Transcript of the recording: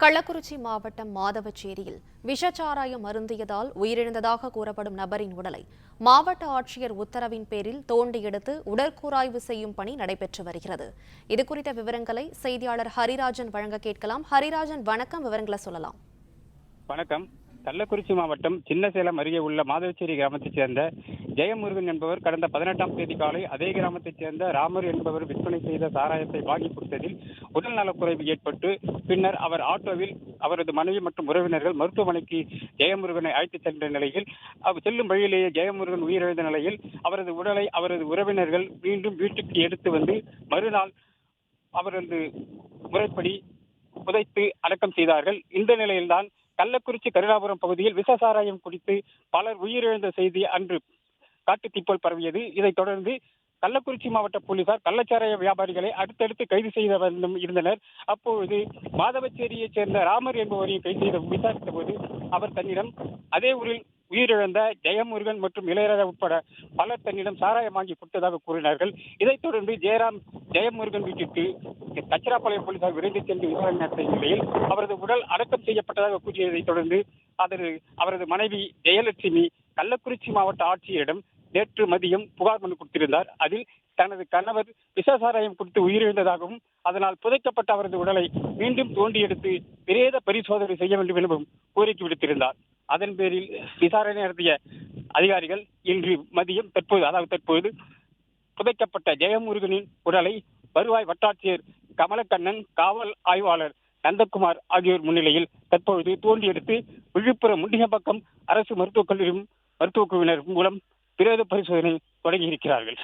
கள்ளக்குறிச்சி மாவட்டம் மாதவச்சேரியில் விஷச்சாராயம் அருந்தியதால் உயிரிழந்ததாக கூறப்படும் நபரின் உடலை மாவட்ட ஆட்சியர் உத்தரவின் பேரில் தோண்டி எடுத்து உடற்கூராய்வு செய்யும் பணி நடைபெற்று வருகிறது. இதுகுறித்த விவரங்களை செய்தியாளர் ஹரிராஜன் வழங்க கேட்கலாம். ஹரிராஜன், வணக்கம். விவரங்களை சொல்லலாம். வணக்கம். கள்ளக்குறிச்சி மாவட்டம் சின்னசேலம் அருகே உள்ள மாதவச்சேரி கிராமத்தைச் சேர்ந்த ஜெயமுருகன் என்பவர் கடந்த 18ஆம் தேதி காலை அதே கிராமத்தைச் சேர்ந்த ராமர் என்பவர் விற்பனை செய்த சாராயத்தை வாங்கி கொடுத்ததில் உடல் நலக்குறைவு ஏற்பட்டு பின்னர் அவர் ஆட்டோவில் அவரது மனைவி மற்றும் உறவினர்கள் மருத்துவமனைக்கு ஜெயமுருகனை அழைத்துச் சென்ற நிலையில் செல்லும் வழியிலேயே ஜெயமுருகன் உயிரிழந்த நிலையில் அவரது உடலை அவரது உறவினர்கள் மீண்டும் வீட்டுக்கு எடுத்து வந்து மறுநாள் அவரது முறைப்படி புதைத்து அடக்கம் செய்தார்கள். இந்த நிலையில்தான் கள்ளக்குறிச்சி கருணாபுரம் பகுதியில் விஷ சாராயம் குடித்து பலர் உயிரிழந்த செய்தி அன்று காட்டுத்தீ போல் பரவியது. இதைத் தொடர்ந்து கள்ளக்குறிச்சி மாவட்ட போலீசார் கள்ளச்சாராய வியாபாரிகளை அடுத்தடுத்து கைது செய்த இருந்தனர். அப்பொழுது மாதவச்சேரியைச் சேர்ந்த ராமர் என்பவரையும் கைது செய்து விசாரித்த போது அவர் தன்னிடம் அதே ஊரில் உயிரிழந்த ஜெயமுருகன் மற்றும் இளையராஜா உட்பட பலர் தன்னிடம் சாராயம் வாங்கி கொடுத்ததாக கூறினார்கள். இதைத் தொடர்ந்து ஜெயமுருகன் வீட்டிற்கு கச்சிராப்பாளையம் போலீசார் விரைந்து சென்று விசாரணை நடத்திய நிலையில் அவரது உடல் அடக்கம் செய்யப்பட்டதாக கூறியதைத் தொடர்ந்து அவரது மனைவி ஜெயலட்சுமி கள்ளக்குறிச்சி மாவட்ட ஆட்சியரிடம் நேற்று மதியம் புகார் மனு கொடுத்திருந்தார். அதில் தனது கணவர் விஷசாராயம் குடித்து உயிரிழந்ததாகவும் அதனால் புதைக்கப்பட்ட அவரது உடலை மீண்டும் தோண்டி எடுத்து பிரேத பரிசோதனை செய்ய வேண்டும் எனவும் கோரிக்கை விடுத்திருந்தார். அதன் பேரில் விசாரணை நடத்திய அதிகாரிகள் இன்று மதியம் தற்போது புதைக்கப்பட்ட ஜெயமுருகனின் உடலை வருவாய் வட்டாட்சியர் கமலக்கண்ணன், காவல் ஆய்வாளர் நந்தகுமார் ஆகியோர் முன்னிலையில் தற்பொழுது தோண்டி எடுத்து விழுப்புரம் முண்டியம்பக்கம் அரசு மருத்துவக் கல்லூரி மருத்துவக் குழுவினர் மூலம் பிரேத பரிசோதனை தொடங்கி இருக்கிறார்கள்.